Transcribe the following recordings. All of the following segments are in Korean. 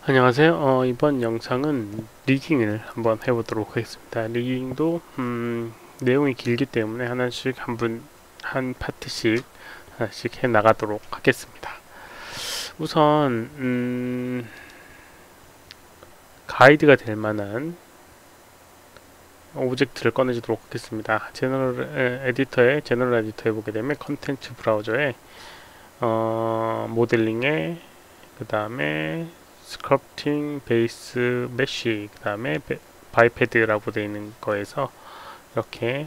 안녕하세요. 이번 영상은 리깅을 한번 해보도록 하겠습니다. 리깅도 내용이 길기 때문에 하나씩 한 파트씩 하나씩 해 나가도록 하겠습니다. 우선 가이드가 될 만한 오브젝트를 꺼내주도록 하겠습니다. 제너럴 에디터에 보게 되면 컨텐츠 브라우저에 모델링에 그 다음에 스크럽팅 베이스 메쉬 그 다음에 바이패드라고 되어 있는 거에서 이렇게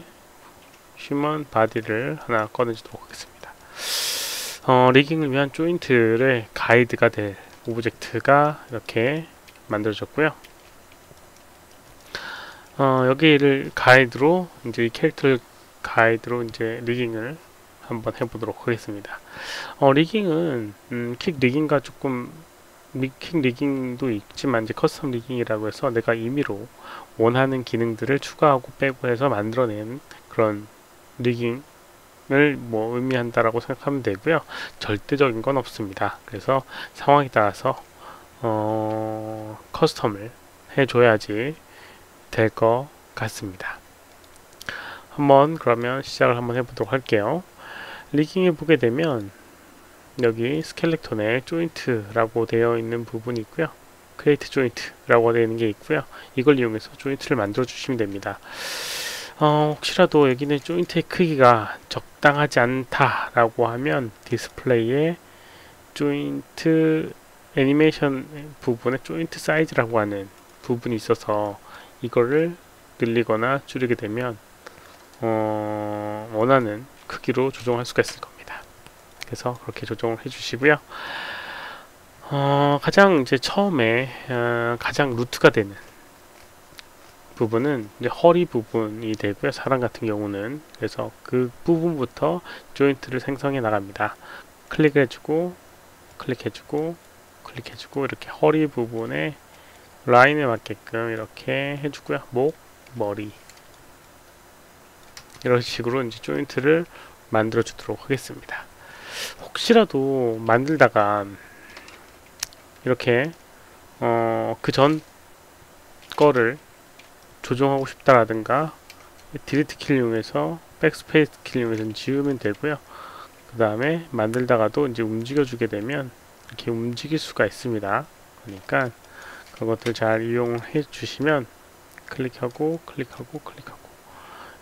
휴먼 바디를 하나 꺼내주도록 하겠습니다. 리깅을 위한 조인트의 가이드가 될 오브젝트가 이렇게 만들어졌고요. 여기를 가이드로 이제 이 캐릭터를 가이드로 이제 리깅을 한번 해보도록 하겠습니다. 리깅은 킥 리깅과 조금 킥 리깅도 있지만 이제 커스텀 리깅이라고 해서 내가 임의로 원하는 기능들을 추가하고 빼고 해서 만들어낸 그런 리깅을 뭐 의미한다라고 생각하면 되고요. 절대적인 건 없습니다. 그래서 상황에 따라서 커스텀을 해줘야지 될 것 같습니다. 한번 그러면 시작을 한번 해보도록 할게요. 리깅에 보게 되면 여기 스켈레톤에 조인트라고 되어 있는 부분이 있고요. 크리에이트 조인트라고 되어 있는 게 있고요. 이걸 이용해서 조인트를 만들어 주시면 됩니다. 혹시라도 여기는 조인트의 크기가 적당하지 않다라고 하면 디스플레이에 조인트 애니메이션 부분에 조인트 사이즈라고 하는 부분이 있어서 이거를 늘리거나 줄이게 되면 원하는 크기로 조정할 수가 있을 겁니다. 그래서 그렇게 조정을 해주시고요. 가장 이제 처음에 가장 루트가 되는 부분은 이제 허리 부분이 되고요. 사람 같은 경우는 그래서 그 부분부터 조인트를 생성해 나갑니다. 클릭을 해주고 클릭해주고 클릭해주고 이렇게 허리 부분에 라인에 맞게끔 이렇게 해주고요. 목, 머리 이런 식으로 이제 조인트를 만들어 주도록 하겠습니다. 혹시라도 만들다가 이렇게 그 전 거를 조정하고 싶다라든가 딜리트 키를 이용해서 백스페이스 키를 이용해서 지우면 되고요. 그 다음에 만들다가도 이제 움직여 주게 되면 이렇게 움직일 수가 있습니다. 그러니까 그것들 잘 이용해 주시면 클릭하고 클릭하고 클릭하고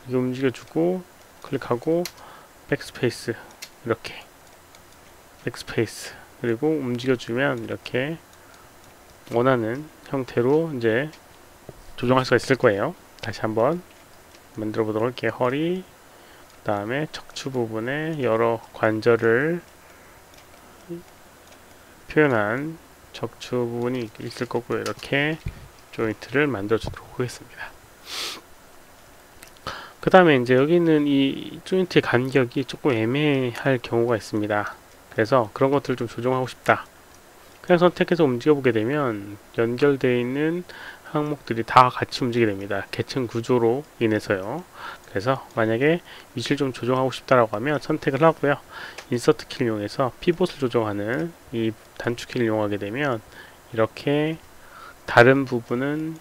이렇게 움직여 주고 클릭하고 백스페이스 이렇게 백스페이스 그리고 움직여주면 이렇게 원하는 형태로 이제 조정할 수가 있을 거예요. 다시 한번 만들어 보도록 할게요. 허리 그 다음에 척추 부분에 여러 관절을 표현한 척추 부분이 있을 거고요. 이렇게 조인트를 만들어 주도록 하겠습니다. 그 다음에 이제 여기 있는 이 조인트의 간격이 조금 애매할 경우가 있습니다. 그래서 그런 것들을 좀 조정하고 싶다. 그냥 선택해서 움직여보게 되면 연결되어 있는 항목들이 다 같이 움직이게 됩니다. 계층 구조로 인해서요. 그래서 만약에 위치를 좀 조정하고 싶다라고 하면 선택을 하고요. 인서트 키를 이용해서 피봇을 조정하는 이 단축키를 이용하게 되면 이렇게 다른 부분은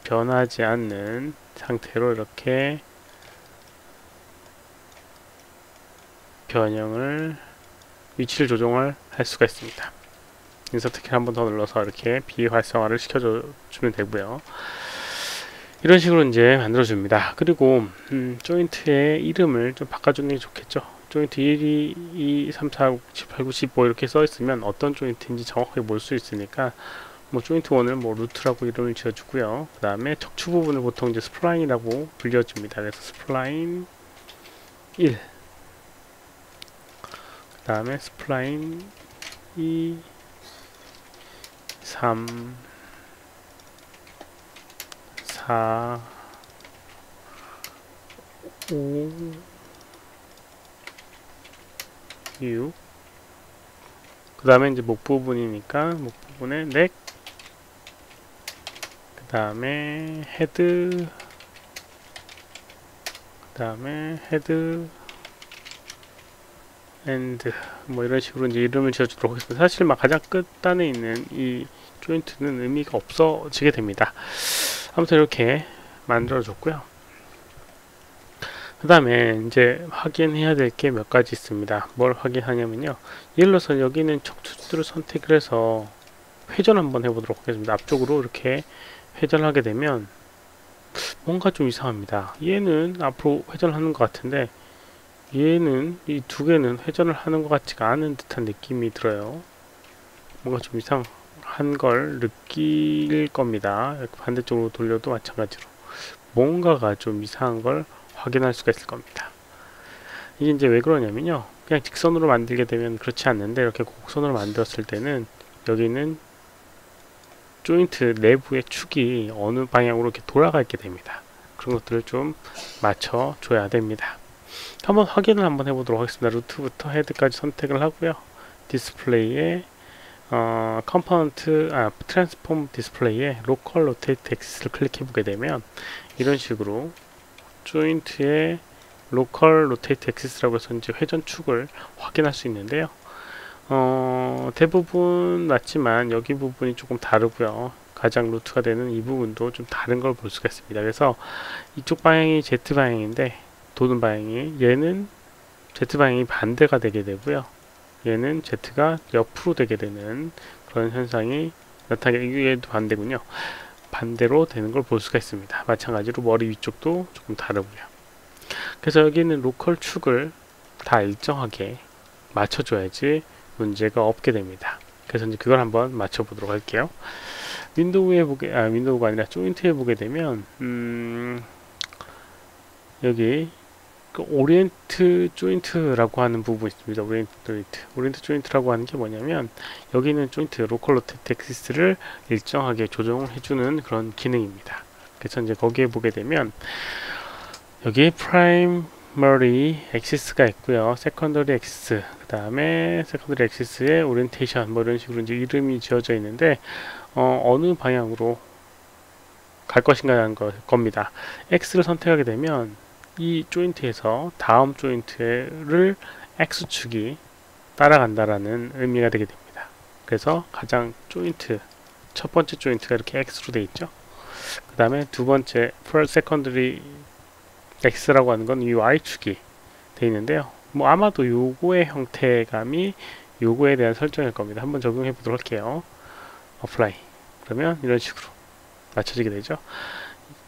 변하지 않는 상태로 이렇게 변형을 위치를 조정을 할 수가 있습니다. 인서트 키를 한 번 더 눌러서 이렇게 비활성화를 시켜주면 되고요. 이런 식으로 이제 만들어줍니다. 그리고 조인트의 이름을 좀 바꿔주는 게 좋겠죠. 조인트 1, 2, 3, 4, 5, 7, 8, 9, 10 뭐 이렇게 써있으면 어떤 조인트인지 정확하게 볼 수 있으니까 뭐 조인트 1을 뭐 루트라고 이름을 지어주고요. 그 다음에 척추 부분을 보통 이제 스플라인이라고 불려줍니다. 그래서 스플라인 1 그 다음에 스플라인 2 3 4 5 6 그 다음에 이제 목 부분이니까 목 부분에 넥 그 다음에 헤드 그 다음에 헤드 and 뭐 이런 식으로 이제 이름을 지어주도록 하겠습니다. 사실 막 가장 끝단에 있는 이 조인트는 의미가 없어지게 됩니다. 아무튼 이렇게 만들어줬고요. 그 다음에 이제 확인해야 될 게 몇 가지 있습니다. 뭘 확인하냐면요. 예를 들어서 여기는 척추들을 선택을 해서 회전 한번 해보도록 하겠습니다. 앞쪽으로 이렇게 회전을 하게 되면 뭔가 좀 이상합니다. 얘는 앞으로 회전하는 것 같은데 얘는 이 두 개는 회전을 하는 것 같지가 않은 듯한 느낌이 들어요. 뭔가 좀 이상한 걸 느낄 겁니다. 반대쪽으로 돌려도 마찬가지로 뭔가가 좀 이상한 걸 확인할 수가 있을 겁니다. 이게 이제 왜 그러냐면요. 그냥 직선으로 만들게 되면 그렇지 않는데 이렇게 곡선으로 만들었을 때는 여기는 조인트 내부의 축이 어느 방향으로 이렇게 돌아가 있게 됩니다. 그런 것들을 좀 맞춰 줘야 됩니다. 한번 확인을 한번 해보도록 하겠습니다. 루트부터 헤드까지 선택을 하고요. 디스플레이에 컴포넌트 트랜스폼 디스플레이에 로컬 로테이트 엑시스를 클릭해 보게 되면 이런 식으로 조인트의 로컬 로테이트 엑시스라고 해서 이제 회전축을 확인할 수 있는데요. 대부분 맞지만 여기 부분이 조금 다르고요. 가장 루트가 되는 이 부분도 좀 다른 걸 볼 수가 있습니다. 그래서 이쪽 방향이 Z 방향인데 도는 방향이 얘는 Z 방향이 반대가 되게 되고요. 얘는 Z가 옆으로 되게 되는 그런 현상이 나타나게, 얘도 반대군요. 반대로 되는 걸 볼 수가 있습니다. 마찬가지로 머리 위쪽도 조금 다르고요. 그래서 여기는 로컬 축을 다 일정하게 맞춰줘야지 문제가 없게 됩니다. 그래서 이제 그걸 한번 맞춰보도록 할게요. 윈도우가 아니라 조인트에 보게 되면 여기 그 오리엔트 조인트라고 하는 부분이 있습니다. 오리엔트 조인트라고 하는 게 뭐냐면 여기는 조인트 로컬 로테이트 엑시스를 일정하게 조정을 해주는 그런 기능입니다. 그래서 이제 거기에 보게 되면 여기에 프라이머리 엑시스가 있고요. 세컨더리 엑시스, 그 다음에 세컨더리 엑시스의 오리엔테이션 뭐 이런 식으로 이제 이름이 지어져 있는데 어느 방향으로 갈 것인가 하는 겁니다. X를 선택하게 되면 이 조인트에서 다음 조인트를 X축이 따라간다라는 의미가 되게 됩니다. 그래서 가장 첫 번째 조인트가 이렇게 X로 되어 있죠. 그 다음에 두 번째 secondary X라고 하는 건 이 Y축이 되어 있는데요. 뭐 아마도 요거의 형태감이 요거에 대한 설정일 겁니다. 한번 적용해 보도록 할게요. 어플라이. 그러면 이런 식으로 맞춰지게 되죠.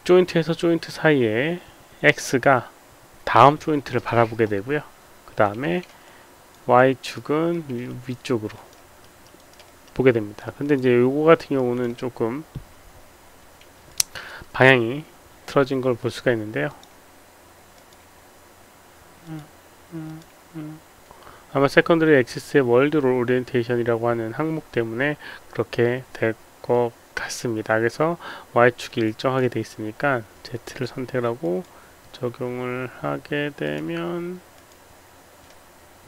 조인트에서 조인트 사이에 X가 다음 조인트를 바라보게 되고요. 그 다음에 Y축은 위쪽으로 보게 됩니다. 근데 이제 요거 같은 경우는 조금 방향이 틀어진 걸 볼 수가 있는데요. 아마 세컨더리 엑시스의 월드 롤 오리엔테이션이라고 하는 항목 때문에 그렇게 될 것 같습니다. 그래서 Y축이 일정하게 되어 있으니까 Z를 선택하고 적용을 하게 되면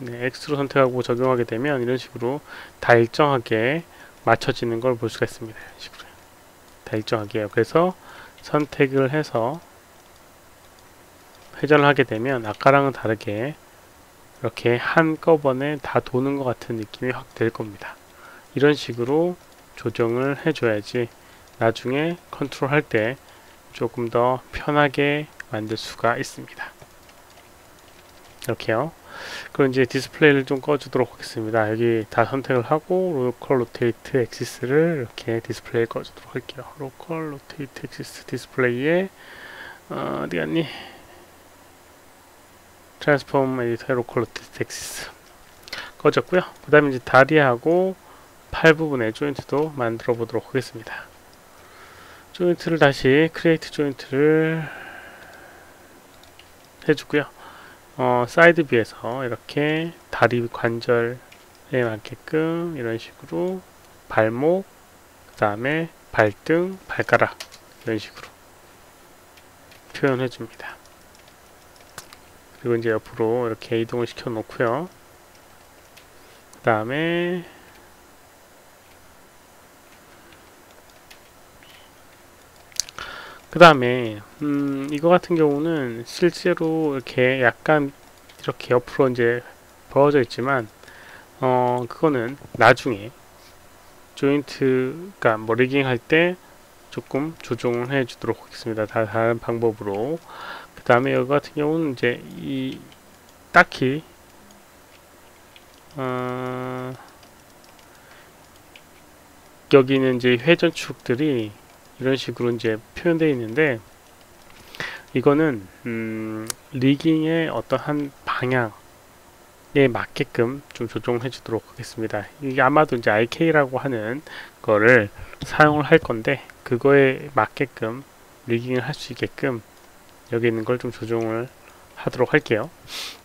X로 선택하고 적용하게 되면 이런 식으로 다 일정하게 맞춰지는 걸 볼 수가 있습니다. 이런 식으로 다 일정하게요. 그래서 선택을 해서 회전을 하게 되면 아까랑은 다르게 이렇게 한꺼번에 다 도는 것 같은 느낌이 확 될 겁니다. 이런 식으로 조정을 해줘야지 나중에 컨트롤 할 때 조금 더 편하게 만들 수가 있습니다. 이렇게요. 그럼 이제 디스플레이를 좀 꺼주도록 하겠습니다. 여기 다 선택을 하고 로컬 로테이트 엑시스를 이렇게 디스플레이 꺼주도록 할게요. 로컬 로테이트 엑시스 디스플레이에 어디 갔니? 트랜스폼 에디터의 로컬 로테이트 엑시스 꺼졌고요. 그 다음에 이제 다리하고 팔 부분의 조인트도 만들어 보도록 하겠습니다. 조인트를 다시 크리에이트 조인트를 해주고요. 사이드 뷰에서 이렇게 다리 관절에 맞게끔 이런 식으로 발목, 그 다음에 발등, 발가락 이런 식으로 표현해 줍니다. 그리고 이제 옆으로 이렇게 이동을 시켜 놓고요. 그 다음에 이거 같은 경우는 실제로 이렇게 약간 이렇게 옆으로 이제 벌어져 있지만 그거는 나중에 조인트가 뭐 리깅 할 때 조금 조정을 해 주도록 하겠습니다. 다른 방법으로. 그 다음에 여기 같은 경우는 이제 이 딱히 여기는 이제 회전축들이 이런 식으로 이제 표현되어 있는데, 이거는 리깅의 어떠한 방향에 맞게끔 좀 조정을 해주도록 하겠습니다. 이게 아마도 이제 IK라고 하는 거를 사용을 할 건데, 그거에 맞게끔 리깅을 할 수 있게끔 여기 있는 걸 좀 조정을 하도록 할게요.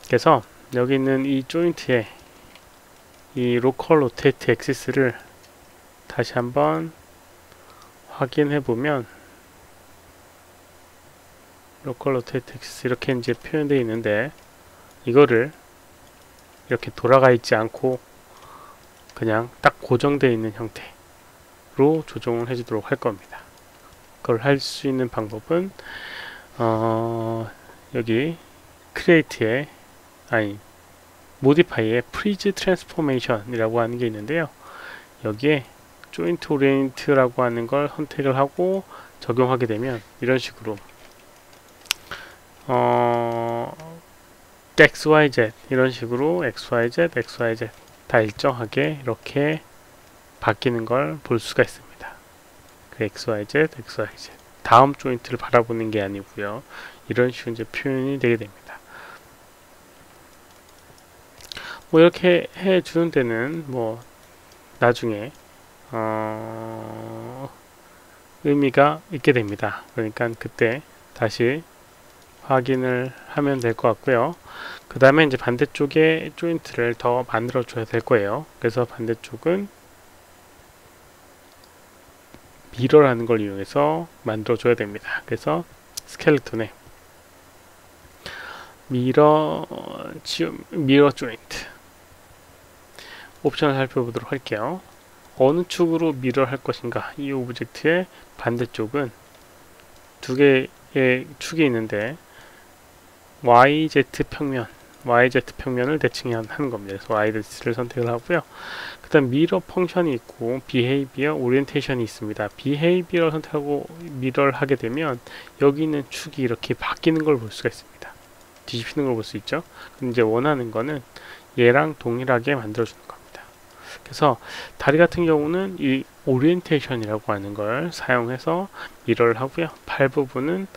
그래서 여기 있는 이 조인트에 이 로컬 로테이트 엑시스를 다시 한번 확인해 보면, 로컬 로테이트 엑시스 이렇게 이제 표현되어 있는데, 이거를 이렇게 돌아가 있지 않고 그냥 딱 고정되어 있는 형태로 조정을 해주도록 할 겁니다. 그걸 할 수 있는 방법은 여기 크리에이트에 모디파이에 프리즈 트랜스포메이션이라고 하는 게 있는데요. 여기에 조인트 오리엔트라고 하는 걸 선택을 하고 적용하게 되면 이런 식으로 XYZ 이런 식으로 XYZ 다 일정하게 이렇게 바뀌는 걸 볼 수가 있습니다. 그 XYZ 다음 조인트를 바라보는 게 아니고요. 이런 식으로 이제 표현이 되게 됩니다. 뭐 이렇게 해주는 데는 뭐 나중에 의미가 있게 됩니다. 그러니까 그때 다시 확인을 하면 될 것 같고요. 그 다음에 이제 반대쪽에 조인트를 더 만들어 줘야 될 거예요. 그래서 반대쪽은 미러라는 걸 이용해서 만들어 줘야 됩니다. 그래서 스켈레톤에 미러 조인트 옵션을 살펴보도록 할게요. 어느 축으로 미러를 할 것인가. 이 오브젝트의 반대쪽은 두 개의 축이 있는데 YZ 평면을 대칭하는 겁니다. 그래서 YZ를 선택을 하고요. 그 다음 미러 펑션이 있고 비헤이비어 오리엔테이션이 있습니다. 비헤이비어를 선택하고 미러를 하게 되면 여기 있는 축이 이렇게 바뀌는 걸 볼 수가 있습니다. 뒤집히는 걸 볼 수 있죠. 근데 이제 원하는 거는 얘랑 동일하게 만들어주는 겁니다. 그래서 다리 같은 경우는 이 오리엔테이션이라고 하는 걸 사용해서 미러를 하고요. 팔 부분은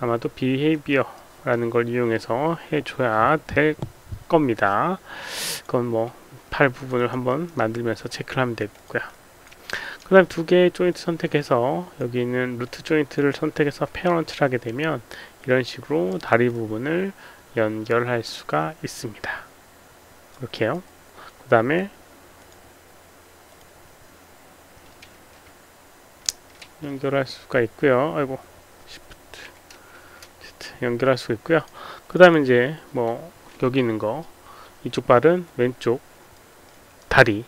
아마도 비헤이비어 라는 걸 이용해서 해줘야 될 겁니다. 그건 뭐 팔 부분을 한번 만들면서 체크를 하면 되고요. 그 다음 두 개의 조인트 선택해서 여기 있는 루트 조인트를 선택해서 페어런트를 하게 되면 이런 식으로 다리 부분을 연결할 수가 있습니다. 이렇게요. 그 다음에 연결할 수가 있고요. 아이고, 연결할 수 있고요. 그 다음에 이제 뭐 여기 있는 거 이쪽 발은 왼쪽 다리,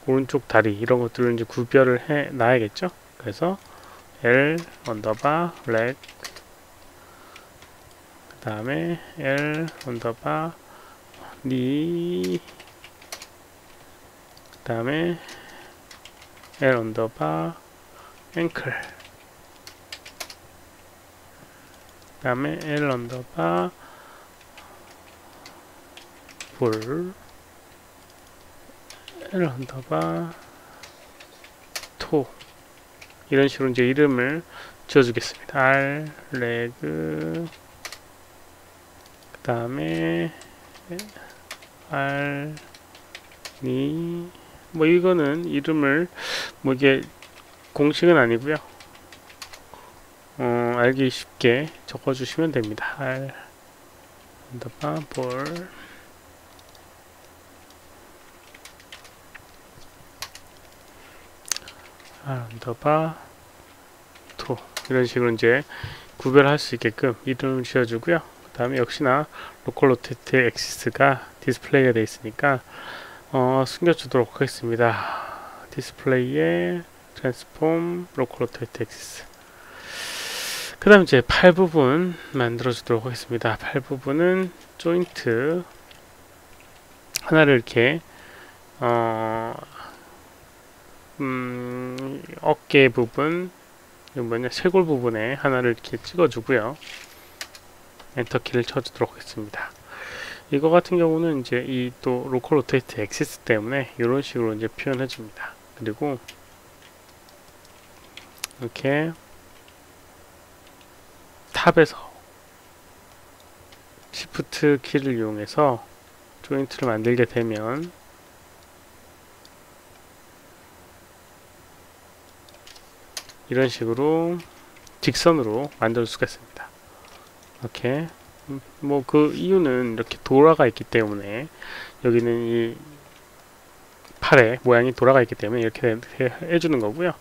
오른쪽 다리 이런 것들을 이제 구별을 해 놔야겠죠. 그래서 L 언더바 렉, 그 다음에 L 언더바 니, 그 다음에 L 언더바 앵클, 그 다음에 L 언더바 볼, L 언더바 토 이런 식으로 이제 이름을 지어주겠습니다. R 레그, 그 다음에 R 니, 뭐 이거는 이름을 뭐 이게 공식은 아니고요. 알기 쉽게 적어주시면 됩니다. R 언더바 볼, R 언더바 토 이런 식으로 이제 구별할 수 있게끔 이름을 지어주고요. 그 다음에 역시나 로컬 로테이트 엑시스가 디스플레이가 되어 있으니까 숨겨주도록 하겠습니다. 디스플레이에 트랜스폼 로컬 로테이트 엑시스. 그 다음 이제 팔 부분 만들어 주도록 하겠습니다. 팔 부분은 조인트 하나를 이렇게 어깨 부분, 쇄골 부분에 하나를 이렇게 찍어주고요. 엔터키를 쳐주도록 하겠습니다. 이거 같은 경우는 이제 이 또 로컬 로테이트 엑시스 때문에 이런 식으로 이제 표현해 줍니다. 그리고 이렇게 탑에서 시프트 키를 이용해서 조인트를 만들게 되면 이런 식으로 직선으로 만들 수가 있습니다. 이렇게 뭐 그 이유는 이렇게 돌아가 있기 때문에 여기는 이 팔의 모양이 돌아가 있기 때문에 이렇게 해주는 거고요.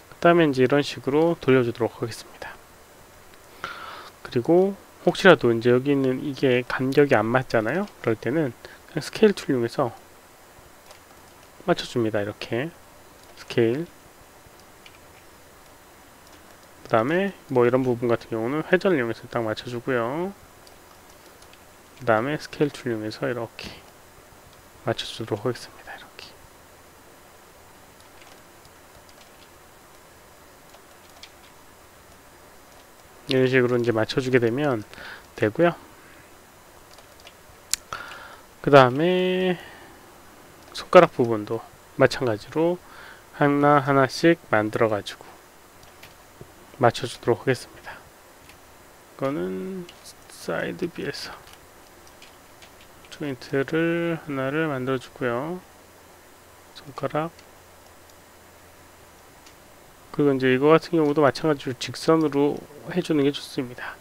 그 다음에 이제 이런 식으로 돌려주도록 하겠습니다. 그리고 혹시라도 이제 여기 있는 이게 간격이 안 맞잖아요. 그럴 때는 그냥 스케일 툴 이용해서 맞춰줍니다. 이렇게 스케일. 그 다음에 뭐 이런 부분 같은 경우는 회전을 이용해서 딱 맞춰주고요. 그 다음에 스케일 툴 이용해서 이렇게 맞춰주도록 하겠습니다. 이렇게. 이런 식으로 이제 맞춰주게 되면 되고요. 그 다음에 손가락 부분도 마찬가지로 하나하나씩 만들어 가지고 맞춰주도록 하겠습니다. 이거는 사이드 B에서 조인트를 하나를 만들어 주고요. 손가락. 그리고 이제 이거 같은 경우도 마찬가지로 직선으로 해주는 게 좋습니다.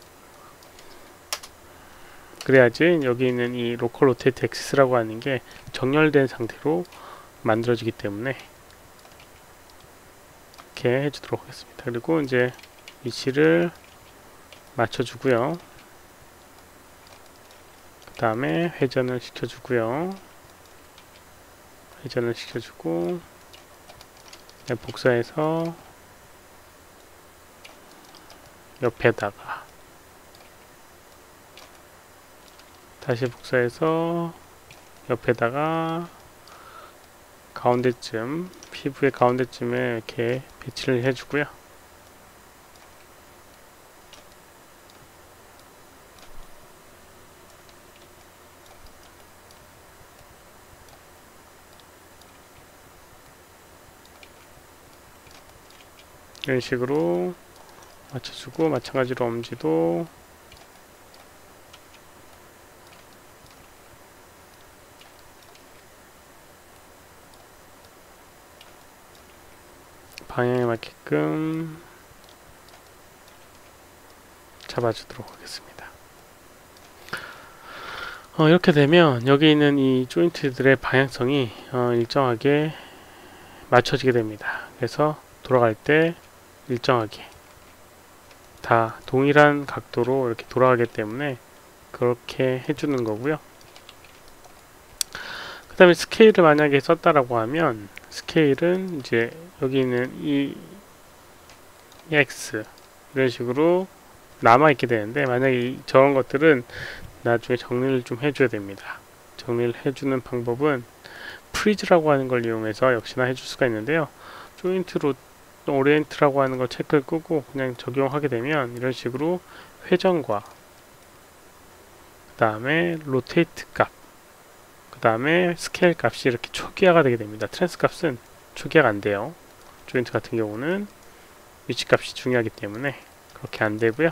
그래야지 여기 있는 이 로컬 로테이트 엑시스라고 하는 게 정렬된 상태로 만들어지기 때문에 이렇게 해주도록 하겠습니다. 그리고 이제 위치를 맞춰주고요. 그 다음에 회전을 시켜주고요. 회전을 시켜주고 복사해서 옆에다가 다시 복사해서 옆에다가 가운데쯤, 피부의 가운데쯤에 이렇게 배치를 해주고요. 이런 식으로 맞춰주고, 마찬가지로 엄지도 방향에 맞게끔 잡아주도록 하겠습니다. 이렇게 되면 여기 있는 이 조인트들의 방향성이 일정하게 맞춰지게 됩니다. 그래서 돌아갈 때 일정하게 다 동일한 각도로 이렇게 돌아가기 때문에 그렇게 해주는 거고요. 그 다음에 스케일을 만약에 썼다라고 하면 스케일은 이제 여기 있는 이 X 이런 식으로 남아있게 되는데, 만약에 저런 것들은 나중에 정리를 좀 해줘야 됩니다. 정리를 해주는 방법은 프리즈라고 하는 걸 이용해서 역시나 해줄 수가 있는데요. 조인트로 오리엔트라고 하는 걸 체크를 끄고 그냥 적용하게 되면 이런 식으로 회전과 그 다음에 로테이트 값, 그 다음에 스케일 값이 이렇게 초기화가 되게 됩니다. 트랜스 값은 초기화가 안 돼요. 조인트 같은 경우는 위치 값이 중요하기 때문에 그렇게 안 되고요.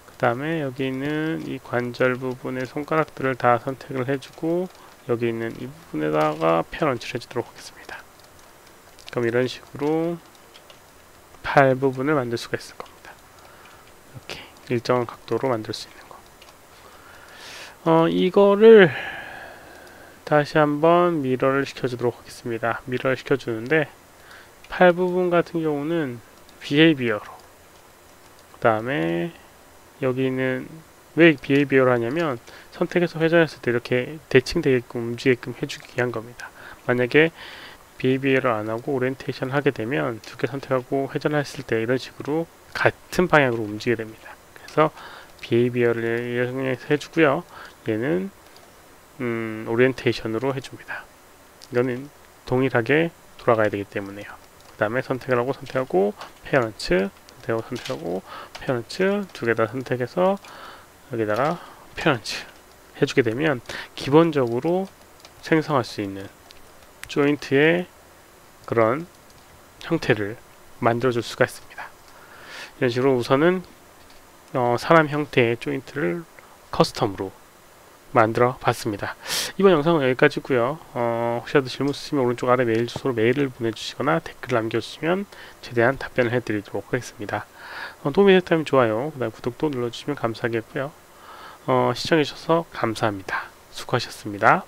그 다음에 여기 있는 이 관절 부분의 손가락들을 다 선택을 해주고 여기 있는 이 부분에다가 페어런치를 해주도록 하겠습니다. 그럼 이런 식으로 팔 부분을 만들 수가 있을 겁니다. 이렇게 일정한 각도로 만들 수 있는 거. 이거를 다시 한번 미러를 시켜주도록 하겠습니다. 미러를 시켜주는데 팔 부분 같은 경우는 비헤이비어로, 그 다음에 여기는 왜 비헤이비어를 하냐면 선택해서 회전했을 때 이렇게 대칭되게끔 움직이게끔 해주기 위한 겁니다. 만약에 비헤이비어를 안하고 오리엔테이션을 하게 되면 두 개 선택하고 회전했을 때 이런 식으로 같은 방향으로 움직이게 됩니다. 그래서 비헤이비어를 이용해서 해주고요. 얘는 오리엔테이션으로 해줍니다. 이거는 동일하게 돌아가야 되기 때문에요. 그 다음에 선택하고 페어런츠 선택하고 페어런츠 두 개 다 선택해서 여기다가 페어런츠 해주게 되면 기본적으로 생성할 수 있는 조인트의 그런 형태를 만들어줄 수가 있습니다. 이런 식으로 우선은 사람 형태의 조인트를 커스텀으로 만들어 봤습니다. 이번 영상은 여기까지고요. 혹시라도 질문 있으시면 오른쪽 아래 메일 주소로 메일을 보내주시거나 댓글 남겨주시면 최대한 답변을 해드리도록 하겠습니다. 도움이 됐다면 좋아요, 그 다음 구독도 눌러주시면 감사하겠고요. 시청해주셔서 감사합니다. 수고하셨습니다.